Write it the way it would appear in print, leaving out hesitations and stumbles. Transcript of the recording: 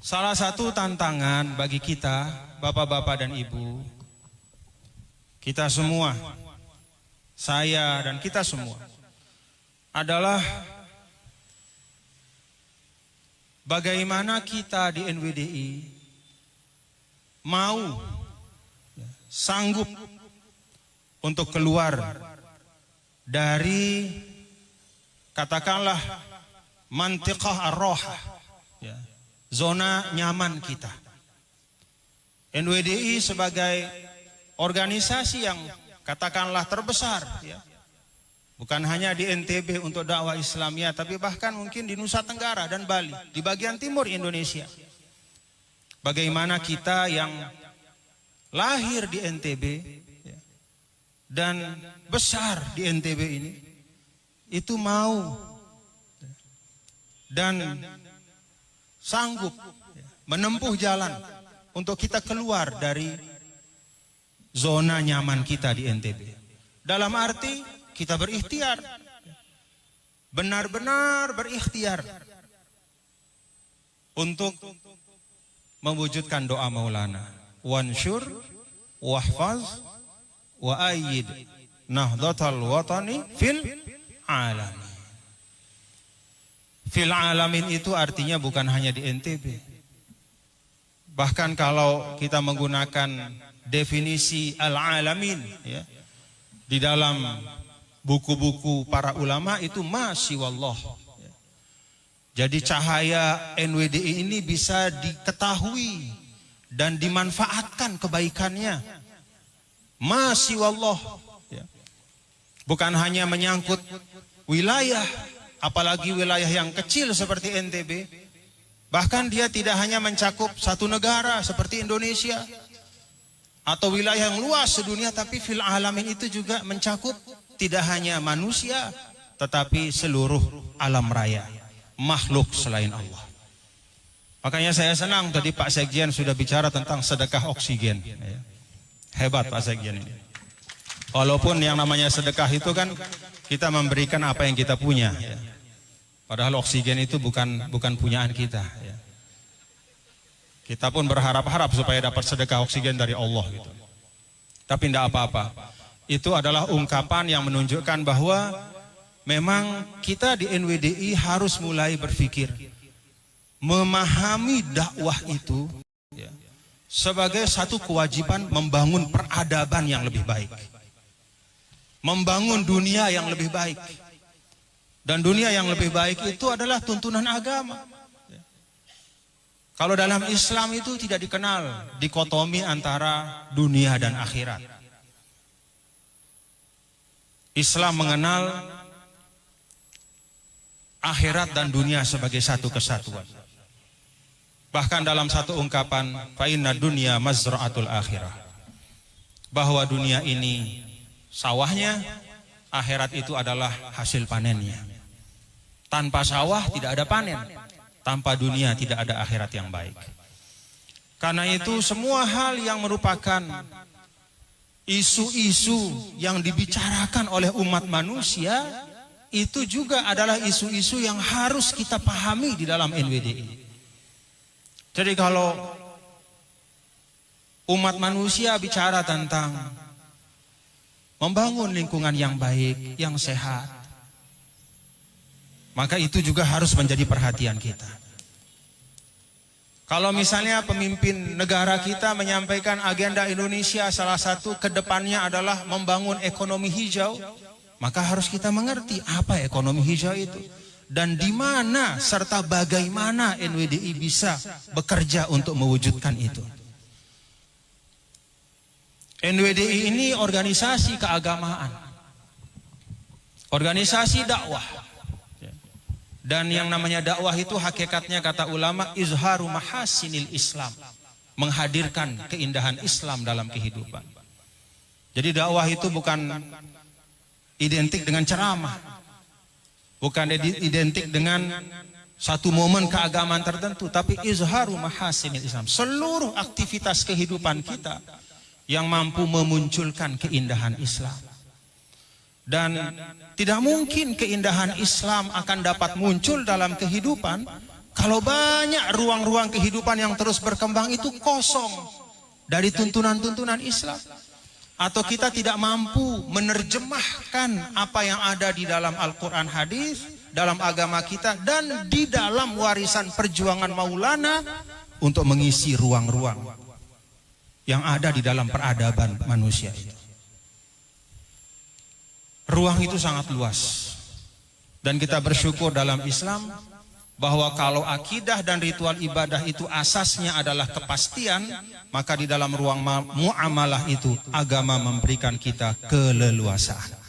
Salah satu tantangan bagi kita, bapak-bapak dan ibu, kita semua, saya dan kita semua, adalah bagaimana kita di NWDI mau, sanggup untuk keluar dari, katakanlah, mantiqah ar-rohah, zona nyaman kita. NWDI sebagai organisasi yang katakanlah terbesar, bukan hanya di NTB untuk dakwah Islamiyah, tapi bahkan mungkin di Nusa Tenggara dan Bali, di bagian timur Indonesia. Bagaimana kita yang lahir di NTB dan besar di NTB ini, itu mau dan sanggup menempuh jalan untuk kita keluar dari zona nyaman kita di NTB. Dalam arti kita berikhtiar, benar-benar berikhtiar untuk mewujudkan doa Maulana, wansyur wahfaz wa ayyid nahdlatal watani fil alamin. Fil alamin itu artinya bukan hanya di NTB. Bahkan kalau kita menggunakan definisi al-alamin, di dalam buku-buku para ulama itu masyiwallah. Jadi cahaya NWDI ini bisa diketahui dan dimanfaatkan kebaikannya. Masyiwallah. Bukan hanya menyangkut wilayah, apalagi wilayah yang kecil seperti NTB. Bahkan dia tidak hanya mencakup satu negara seperti Indonesia atau wilayah yang luas sedunia, tapi fil alamin itu juga mencakup tidak hanya manusia, tetapi seluruh alam raya, makhluk selain Allah. Makanya saya senang tadi Pak Sekjen sudah bicara tentang sedekah oksigen. Hebat Pak Sekjen ini. Walaupun yang namanya sedekah itu kan kita memberikan apa yang kita punya. Padahal oksigen itu bukan punyaan kita. Kita pun berharap-harap supaya dapat sedekah oksigen dari Allah. Gitu. Tapi tidak apa-apa. Itu adalah ungkapan yang menunjukkan bahwa memang kita di NWDI harus mulai berpikir, memahami dakwah itu sebagai satu kewajiban membangun peradaban yang lebih baik. Membangun dunia yang lebih baik. Dan dunia yang lebih baik itu adalah tuntunan agama. Kalau dalam Islam itu tidak dikenal dikotomi antara dunia dan akhirat. Islam mengenal akhirat dan dunia sebagai satu kesatuan. Bahkan dalam satu ungkapan, fa inna dunya mazra'atul akhirah. Bahwa dunia ini sawahnya, akhirat itu adalah hasil panennya. Tanpa sawah tidak ada panen, tanpa dunia tidak ada akhirat yang baik. Karena itu semua hal yang merupakan isu-isu yang dibicarakan oleh umat manusia, itu juga adalah isu-isu yang harus kita pahami di dalam NWDI. Jadi kalau umat manusia bicara tentang membangun lingkungan yang baik, yang sehat, maka itu juga harus menjadi perhatian kita. Kalau misalnya pemimpin negara kita menyampaikan agenda Indonesia salah satu kedepannya adalah membangun ekonomi hijau, maka harus kita mengerti apa ekonomi hijau itu. Dan di mana serta bagaimana NWDI bisa bekerja untuk mewujudkan itu. NWDI ini organisasi keagamaan, organisasi dakwah. Dan yang namanya dakwah itu hakikatnya kata ulama izharu mahasinil Islam, menghadirkan keindahan Islam dalam kehidupan. Jadi dakwah itu bukan identik dengan ceramah, bukan identik dengan satu momen keagamaan tertentu, tapi izharu mahasinil Islam, seluruh aktivitas kehidupan kita yang mampu memunculkan keindahan Islam. Dan tidak mungkin keindahan Islam akan dapat muncul dalam kehidupan Kalau banyak ruang-ruang kehidupan yang terus berkembang itu kosong dari tuntunan-tuntunan Islam. Atau kita tidak mampu menerjemahkan apa yang ada di dalam Al-Quran hadis, dalam agama kita, dan di dalam warisan perjuangan Maulana untuk mengisi ruang-ruang yang ada di dalam peradaban manusia itu. Ruang itu sangat luas. Dan kita bersyukur dalam Islam bahwa kalau akidah dan ritual ibadah itu asasnya adalah kepastian, maka di dalam ruang muamalah itu agama memberikan kita keleluasaan.